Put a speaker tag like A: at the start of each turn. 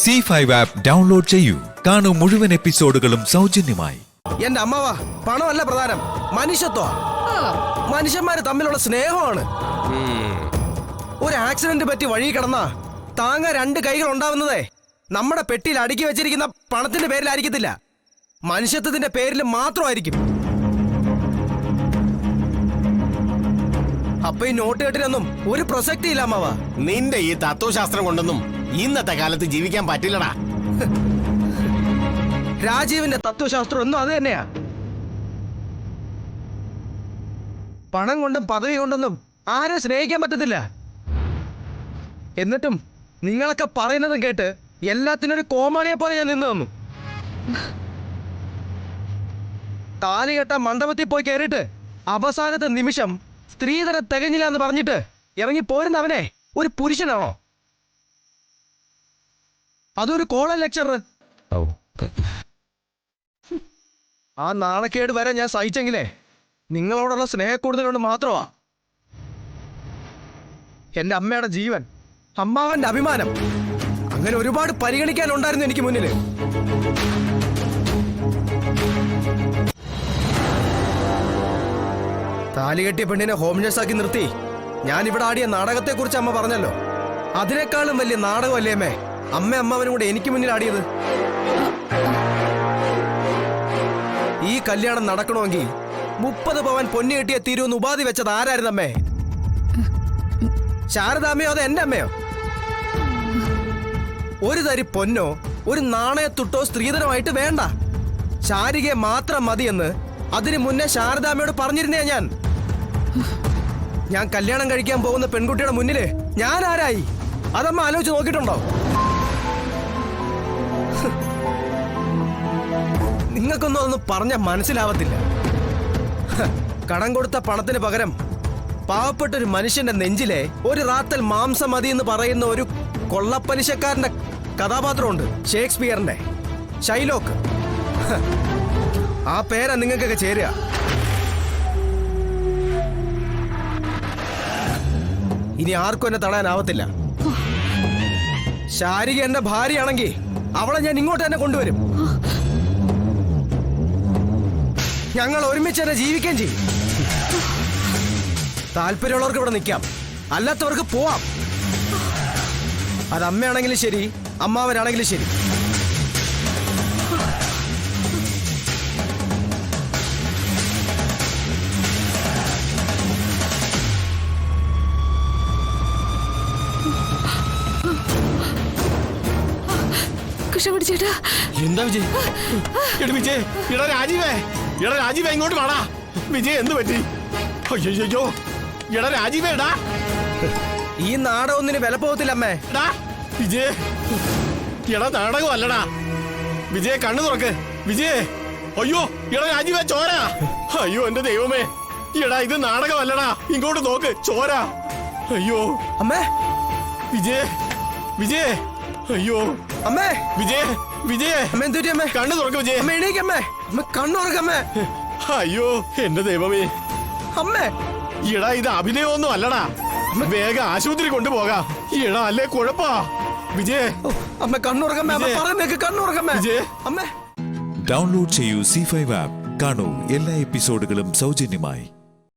A: C5 app download ചെയ്യൂ. കാണൂ മുഴുവൻ എപ്പിസോഡുകളും സൗജന്യമായി.
B: എന്റെ അമ്മാവ, പണമല്ല പ്രധാനം, മനുഷ്യത്വ. മനുഷ്യന്മാര് തമ്മിലുള്ള സ്നേഹമാണ്. ഒരു ആക്സിഡന്റ് പറ്റി വഴി കിടന്നാ താങ്ങ രണ്ട് കൈകൾ ഉണ്ടാവുന്നതേ നമ്മുടെ പെട്ടിയിൽ അടുക്കി വെച്ചിരിക്കുന്ന പണത്തിന്റെ പേരിലായിരിക്കത്തില്ല, മനുഷ്യത്വത്തിന്റെ പേരിൽ മാത്രമായിരിക്കും. അപ്പൊ ഈ നോട്ട് കെട്ടിനൊന്നും ഒരു പ്രസക്തി ഇല്ല അമ്മാവ.
C: നിന്റെ ഈ തത്വശാസ്ത്രം കൊണ്ടൊന്നും ഇന്നത്തെ കാലത്ത് ജീവിക്കാൻ പറ്റില്ലടാ.
B: രാജീവിന്റെ തത്വശാസ്ത്രം ഒന്നും അത് തന്നെയാ. പണം കൊണ്ടും പദവി കൊണ്ടൊന്നും ആരെ സ്നേഹിക്കാൻ പറ്റത്തില്ല. എന്നിട്ടും നിങ്ങളൊക്കെ പറയുന്നതും കേട്ട് എല്ലാത്തിനും ഒരു കോമാളിയെ പോലെ ഞാൻ നിന്ന് തന്നു. താലി കെട്ട മണ്ഡപത്തിൽ പോയി കയറിയിട്ട് അവസാനത്തെ നിമിഷം സ്ത്രീധനം തികഞ്ഞില്ല എന്ന് പറഞ്ഞിട്ട് ഇറങ്ങി പോരുന്നവനെ ഒരു പുരുഷനാണോ? അതൊരു കോളേജ് ലെക്ചറർ. ആ നാണക്കേട് വരെ ഞാൻ സഹിച്ചെങ്കിലേ നിങ്ങളോടുള്ള സ്നേഹക്കൂടുതൽ കൊണ്ട് മാത്രമാ. എന്റെ അമ്മയുടെ ജീവൻ, അമ്മാവന്റെ അഭിമാനം, അങ്ങനെ ഒരുപാട് പരിഗണിക്കാനുണ്ടായിരുന്നു എനിക്ക് മുന്നിൽ. താലി കെട്ടിയ പെണ്ണിനെ ഹോം നേഴ്സാക്കി നിർത്തി ഞാൻ ഇവിടെ ആടിയ നാടകത്തെ കുറിച്ച് അമ്മ പറഞ്ഞല്ലോ. അതിനേക്കാളും വലിയ നാടകമല്ലേ അമ്മേ അമ്മാവനും കൂടെ എനിക്ക് മുന്നിൽ ആടിയത്. ഈ കല്യാണം നടക്കണമെങ്കിൽ 30 പവൻ പൊന്നു കെട്ടിയ തീരുവെന്ന് ഉപാധി വെച്ചത് ആരായിരുന്നു അമ്മേ? ശാരദാമ്മയോ അതോ എന്റെ അമ്മയോ? ഒരു തരി പൊന്നോ ഒരു നാണയത്തുട്ടോ സ്ത്രീധനമായിട്ട് വേണ്ട, ശാരികയെ മാത്രം മതിയെന്ന് അതിനു മുന്നേ ശാരദാമ്മയോട് പറഞ്ഞിരുന്നേ ഞാൻ കല്യാണം കഴിക്കാൻ പോകുന്ന പെൺകുട്ടിയുടെ മുന്നില് ഞാൻ ആരായി? അതമ്മ ആലോചിച്ച് നോക്കിയിട്ടുണ്ടോ? നിങ്ങൾക്കൊന്നും അതൊന്നും പറഞ്ഞാൽ മനസ്സിലാവത്തില്ല. കടം കൊടുത്ത പണത്തിന് പകരം പാവപ്പെട്ട ഒരു മനുഷ്യന്റെ നെഞ്ചിലെ ഒരു റാത്തൽ മാംസം മതി എന്ന് പറയുന്ന ഒരു കൊള്ളപ്പലിശക്കാരന്റെ കഥാപാത്രമുണ്ട്, ഷേക്സ്പിയറിന്റെ ഷൈലോക്ക്. ആ പേരാ നിങ്ങൾക്കൊക്കെ ചേരുക. ഇനി ആർക്കും എന്നെ തടയാനാവത്തില്ല. ശാരിക എന്റെ ഭാര്യയാണെങ്കിൽ അവളെ ഞാൻ ഇങ്ങോട്ട് തന്നെ കൊണ്ടുവരും. ഞങ്ങൾ ഒരുമിച്ച് തന്നെ ജീവിക്കുകയും ചെയ്യും. താല്പര്യമുള്ളവർക്ക് ഇവിടെ നിൽക്കാം, അല്ലാത്തവർക്ക് പോവാം. അത് അമ്മയാണെങ്കിലും ശരി, അമ്മാവനാണെങ്കിലും ശരി.
C: എന്താ വിജയ്? വിജയ് ഇടാ രാജീവേ, ഇടാ രാജീവേ ഇങ്ങോട്ട് വാടാ. വിജയ് എന്ത് പറ്റി? അയ്യോ ഇടാ രാജീവേടാ,
B: ഈ നാടകം ഒന്നിന് വില പോകത്തില്ല അമ്മേ.
C: വിജയ് ഇടാ നാടകം അല്ലടാ. വിജയ് കണ്ണു തുറക്ക് വിജയ്. അയ്യോ ഇടാ രാജീവേ ചോര. അയ്യോ എന്റെ ദൈവമേ, ഇടാ ഇത് നാടകമല്ലടാ, ഇങ്ങോട്ട് നോക്ക് ചോര. അയ്യോ
B: അമ്മേ.
C: വിജയ് വിജയ്. അയ്യോ
B: അമ്മേ.
C: വിജയ് വിജയ്
B: അമ്മ എന്തുപറ്റി അമ്മേ?
C: കണ്ണു തുറക്ക് വിജയ്.
B: അമ്മ എണീക്കമ്മേ, അമ്മ കണ്ണു തുറക്കമ്മേ.
C: അയ്യോ എന്റെ ദൈവമേ.
B: അമ്മേ
C: ഇടാ ഇത് അഭിനയമൊന്നും അല്ലടാ, വേഗം ആശുപത്രി കൊണ്ടുപോകാം. ഇടാ അല്ലേ കുഴപ്പാ. വിജയ്
B: അമ്മ കണ്ണുറക്കമ്മേ, അമ്മ പറയുന്നേക്ക് കണ്ണുറക്കമ്മേ.
C: വിജയ്
A: അമ്മേ. ഡൗൺലോഡ് ചെയ്യൂ C5 ആപ്പ്. കാണൂ എല്ലാ എപ്പിസോഡുകളും സൗജന്യമായി.